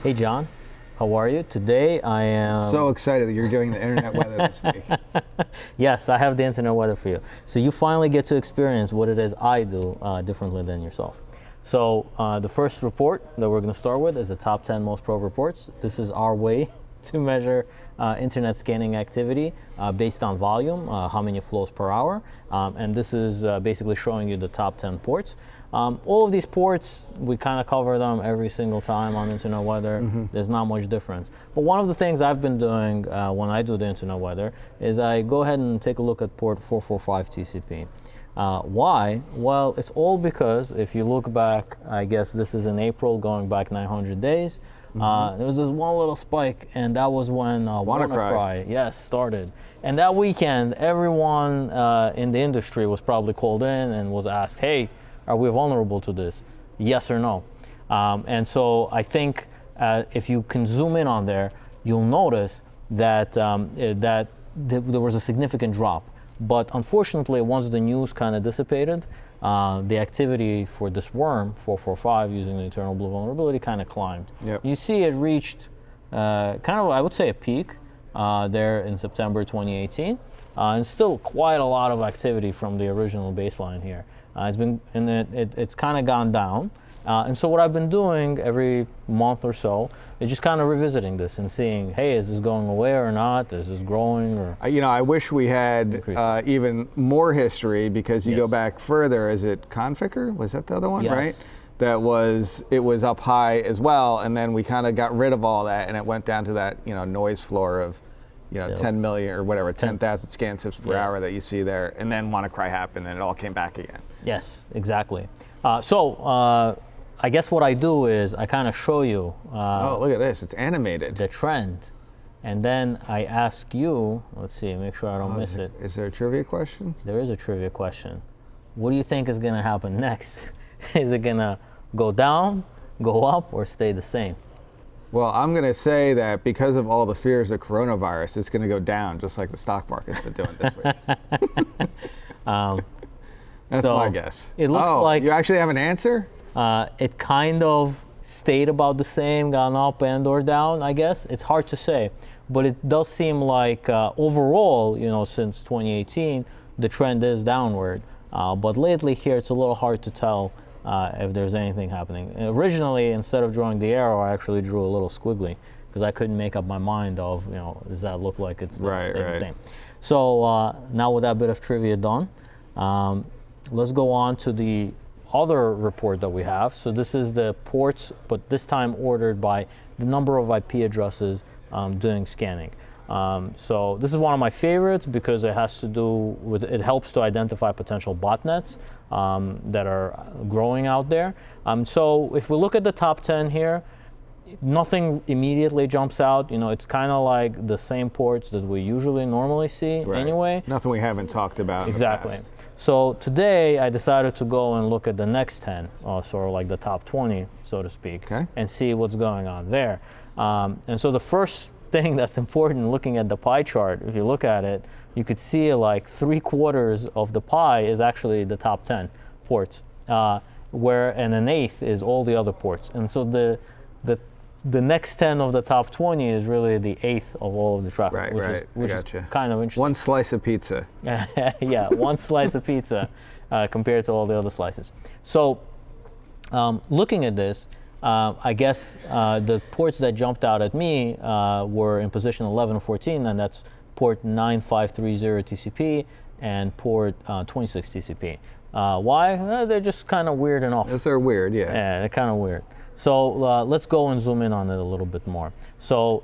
Hey John, how are you? Today I am... So excited that you're doing the internet weather this week. Yes, I have the internet weather for you. So you finally get to experience what it is I do differently than yourself. So the first report that we're going to start with is the top 10 most probed reports. This is our way to measure internet scanning activity based on volume, how many flows per hour. And this is basically showing you the top 10 ports. All of these ports, we kind of cover them every single time on internet weather. Mm-hmm. There's not much difference. But one of the things I've been doing when I do the internet weather is I go ahead and take a look at port 445 TCP. Why? Well, it's all because if you look back, I guess this is in April, going back 900 days, there was this one little spike, and that was when WannaCry, yes, started. And that weekend, everyone in the industry was probably called in and was asked, hey, are we vulnerable to this? Yes or no? And so I think if you can zoom in on there, you'll notice that, there was a significant drop. But unfortunately, once the news kind of dissipated, the activity for this worm, 445, using the internal blue vulnerability, kind of climbed. Yep. You see it reached kind of, I would say, a peak there in September 2018. And still quite a lot of activity from the original baseline here. It's kind of gone down. And so what I've been doing every month or so is just kind of revisiting this and seeing, hey, is this going away or not? Is this growing? Or I wish we had even more history, because you go back further. Is it Conficker? Was that the other one, right? It was up high as well, and then we kind of got rid of all that, and it went down to that noise floor of 10 million or whatever, 10,000 scan sips per hour that you see there, and then WannaCry happened, and it all came back again. Yes, exactly. I guess what I do is I kind of show you. Oh, look at this! It's animated. The trend, and then I ask you. Let's see, make sure I don't miss it. Is there a trivia question? There is a trivia question. What do you think is going to happen next? Is it going to go down, go up, or stay the same? Well, I'm going to say that because of all the fears of coronavirus, it's going to go down, just like the stock market's been doing this week. That's my guess. It looks like you actually have an answer? It kind of stayed about the same, gone up and or down, I guess. It's hard to say. But it does seem like overall, since 2018, the trend is downward. But lately here, it's a little hard to tell if there's anything happening. Originally, instead of drawing the arrow, I actually drew a little squiggly, because I couldn't make up my mind of, does that look like it's the same? So now with that bit of trivia done, let's go on to the other report that we have. So this is the ports, but this time ordered by the number of IP addresses doing scanning. So this is one of my favorites because it has to do with, it helps to identify potential botnets that are growing out there. So if we look at the top 10 here, nothing immediately jumps out. It's kind of like the same ports that we usually normally see anyway. Nothing we haven't talked about. Exactly. In the past. So today I decided to go and look at the next 10, sort of like the top 20, so to speak, and see what's going on there. And so the first thing that's important, looking at the pie chart, if you look at it, you could see like 3/4 of the pie is actually the top 10 ports, and an eighth is all the other ports. And so the next 10 of the top 20 is really the eighth of all of the traffic, which is kind of interesting. One slice of pizza. Yeah, one slice of pizza compared to all the other slices. So looking at this, I guess the ports that jumped out at me were in position 11 and 14, and that's port 9530 TCP and port 26 TCP. Why? They're just kind of weird and off. Yes, they're weird, yeah. Yeah, they're kind of weird. So let's go and zoom in on it a little bit more. So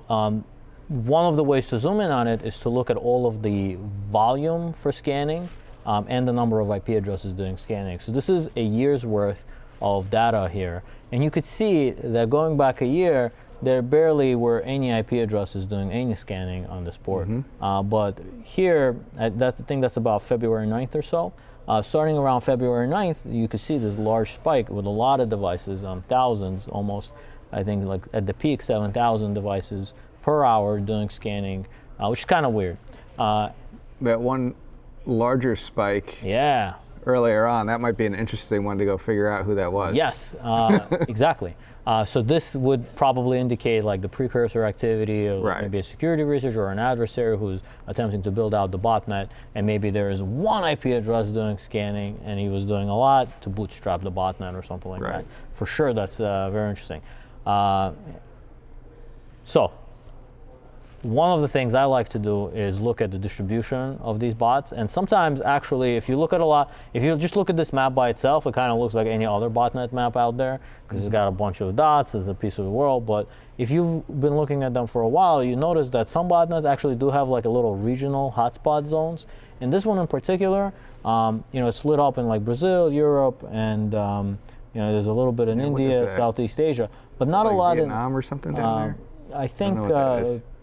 one of the ways to zoom in on it is to look at all of the volume for scanning and the number of IP addresses doing scanning. So this is a year's worth of data here. And you could see that going back a year, there barely were any IP addresses doing any scanning on this port. But here, I think that's about February 9th or so. Starting around February 9th, you could see this large spike with a lot of devices, thousands, almost, I think like at the peak, 7,000 devices per hour doing scanning, which is kind of weird. That one larger spike. Yeah. earlier on. That might be an interesting one to go figure out who that was. Yes, exactly. So this would probably indicate like the precursor activity of maybe a security researcher or an adversary who's attempting to build out the botnet, and maybe there is one IP address doing scanning, and he was doing a lot to bootstrap the botnet or something like that. For sure, that's very interesting. So one of the things I like to do is look at the distribution of these bots, and sometimes actually if you look at if you just look at this map by itself, it kind of looks like any other botnet map out there because it's got a bunch of dots, it's a piece of the world. But if you've been looking at them for a while, you notice that some botnets actually do have like a little regional hotspot zones. And this one in particular, it's split up in like Brazil, Europe, and there's a little bit in India, Southeast Asia, but not like a lot in Vietnam or something down there. I think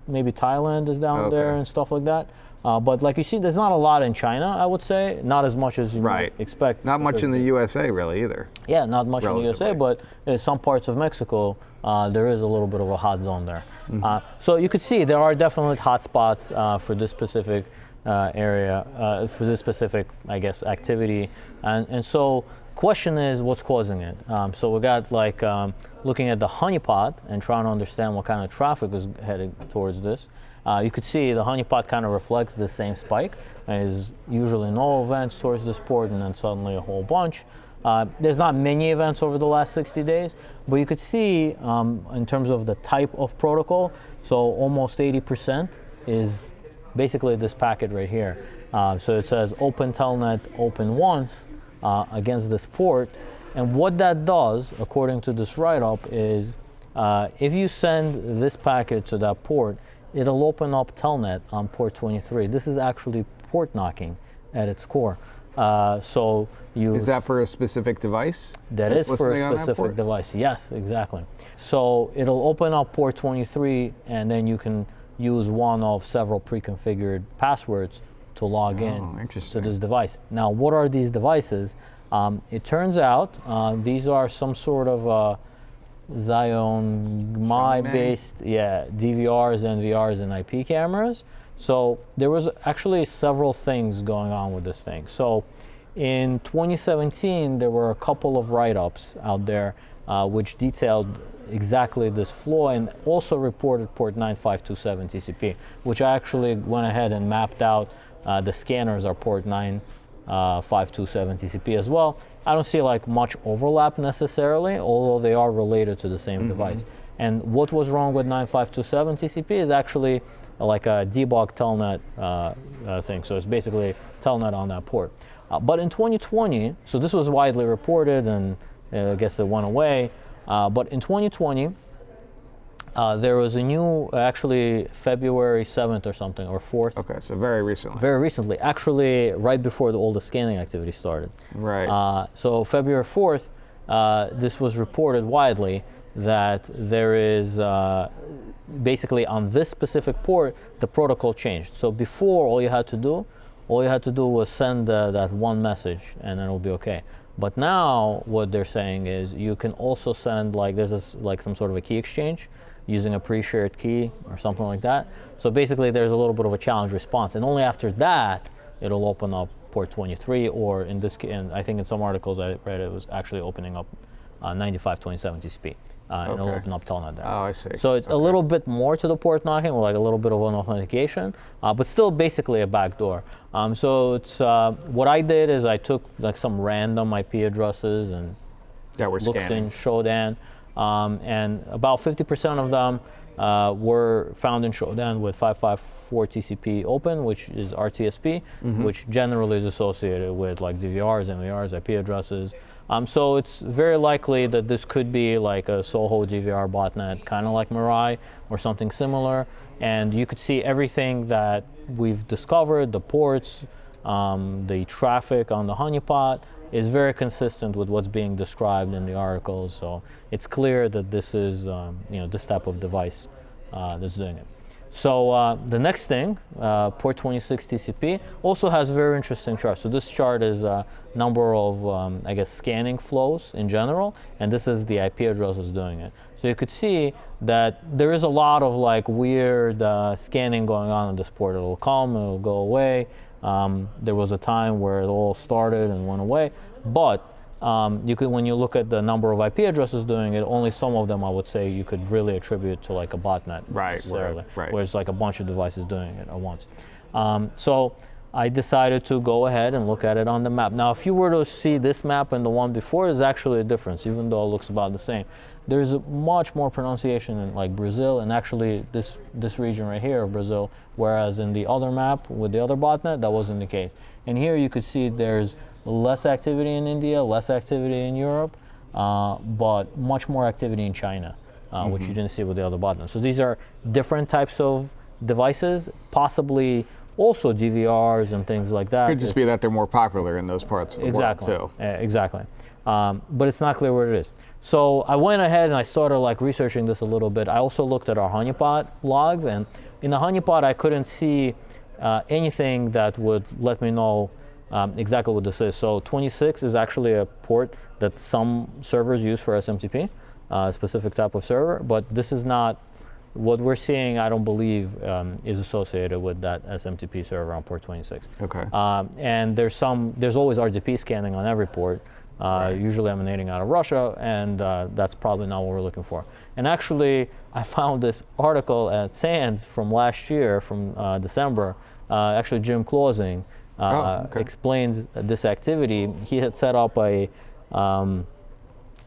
maybe Thailand is down there and stuff like that. But like you see, there's not a lot in China, I would say. Not as much as you might expect. Not much in the USA, really, either. Yeah, not much in the USA, but in some parts of Mexico, there is a little bit of a hot zone there. So you could see there are definitely hot spots for this specific area, for this specific, I guess, activity. And so question is, what's causing it? So we got like looking at the honeypot and trying to understand what kind of traffic is heading towards this. You could see the honeypot kind of reflects the same spike. There's usually no events towards this port, and then suddenly a whole bunch. There's not many events over the last 60 days, but you could see in terms of the type of protocol, so almost 80% is basically this packet right here. So it says open telnet open once against this port. And what that does, according to this write-up, is if you send this packet to that port, it'll open up telnet on port 23. This is actually port knocking at its core. Is that for a specific device? That is for a specific device. Yes, exactly. So it'll open up port 23, and then you can use one of several pre-configured passwords to log in to this device. Now, what are these devices? It turns out these are some sort of Xeon-Mi-based DVRs, NVRs, and IP cameras. So there was actually several things going on with this thing. So in 2017, there were a couple of write-ups out there which detailed exactly this flaw and also reported port 9527 TCP, which I actually went ahead and mapped out. The scanners are port 9527 TCP as well. I don't see like much overlap necessarily, although they are related to the same device. And what was wrong with 9527 TCP is actually like a debug telnet thing. So it's basically telnet on that port. But in 2020, so this was widely reported, and I guess it went away. But in 2020, there was a new, actually February 7th or something, or 4th. Okay, so very recently. Very recently, actually right before all the scanning activity started. Right. So February 4th, this was reported widely that there is, basically on this specific port, the protocol changed. So before, all you had to do was send that one message, and then it'll be okay. But now what they're saying is you can also send like some sort of a key exchange using a pre-shared key or something like that. So basically there's a little bit of a challenge response, and only after that it'll open up port 23, or in this case, and I think in some articles I read it was actually opening up 9527 TCP. And it'll open up telnet there. Oh, I see. So it's a little bit more to the port knocking, or like a little bit of an authentication, but still basically a backdoor. So it's what I did is I took like some random IP addresses and looked in Shodan, and about 50% of them were found in Shodan with 554 TCP open, which is RTSP, which generally is associated with like DVRs, NVRs, IP addresses. So it's very likely that this could be like a Soho DVR botnet, kind of like Mirai or something similar. And you could see everything that we've discovered, the ports, the traffic on the honeypot is very consistent with what's being described in the articles. So it's clear that this is, this type of device that's doing it. So the next thing, port 26 TCP, also has very interesting charts. So this chart is a number of, scanning flows in general, and this is the IP addresses doing it. So you could see that there is a lot of like weird scanning going on this port. It'll come, it'll go away. There was a time where it all started and went away, but when you look at the number of IP addresses doing it, only some of them I would say you could really attribute to like a botnet. Right. Where it's like a bunch of devices doing it at once. So I decided to go ahead and look at it on the map. Now, if you were to see this map and the one before, there's actually a difference, even though it looks about the same. There's much more pronunciation in like Brazil and actually this region right here of Brazil, whereas in the other map with the other botnet, that wasn't the case. And here you could see there's less activity in India, less activity in Europe, but much more activity in China, which you didn't see with the other botnet. So these are different types of devices, possibly also DVRs and things like that. Could just be that they're more popular in those parts of the world too. Exactly. But it's not clear where it is. So I went ahead and I started like researching this a little bit. I also looked at our Honeypot logs, and in the Honeypot I couldn't see anything that would let me know exactly what this is. So 26 is actually a port that some servers use for SMTP, a specific type of server, but this is not what we're seeing. I don't believe is associated with that SMTP server on port 26. Okay. And there's always RDP scanning on every port, usually emanating out of Russia, and that's probably not what we're looking for. And actually, I found this article at SANS from last year, from December. Actually, Jim Closing explains this activity. He had set up a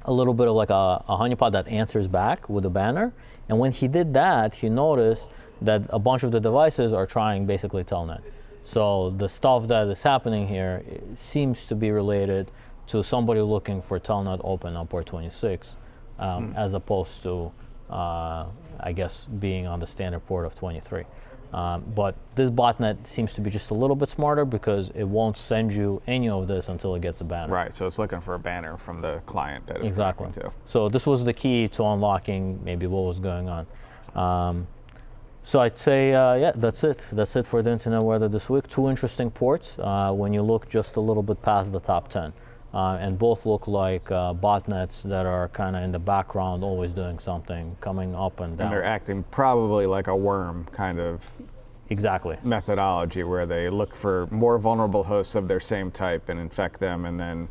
little bit of like a honeypot that answers back with a banner. And when he did that, he noticed that a bunch of the devices are trying basically telnet. So the stuff that is happening here seems to be related to somebody looking for telnet open on port 26, as opposed to, I guess, being on the standard port of 23. But this botnet seems to be just a little bit smarter because it won't send you any of this until it gets a banner. Right, so it's looking for a banner from the client that it's connecting to. So this was the key to unlocking maybe what was going on. So I'd say, yeah, that's it. That's it for the Internet Weather this week. 2 interesting ports when you look just a little bit past the top 10. And both look like botnets that are kind of in the background, always doing something, coming up and down. And they're acting probably like a worm kind of methodology, where they look for more vulnerable hosts of their same type and infect them, and then,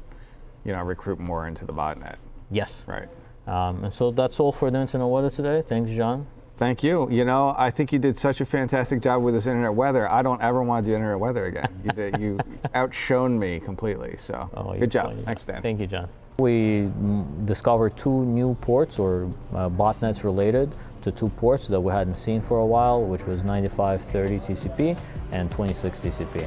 recruit more into the botnet. Yes. Right. And so that's all for the Internet Weather today. Thanks, John. Thank you. I think you did such a fantastic job with this Internet Weather. I don't ever want to do Internet Weather again. You outshone me completely. So good job. Thanks, Dan. Thank you, John. We discovered 2 new ports or botnets related to 2 ports that we hadn't seen for a while, which was 9530 TCP and 26 TCP.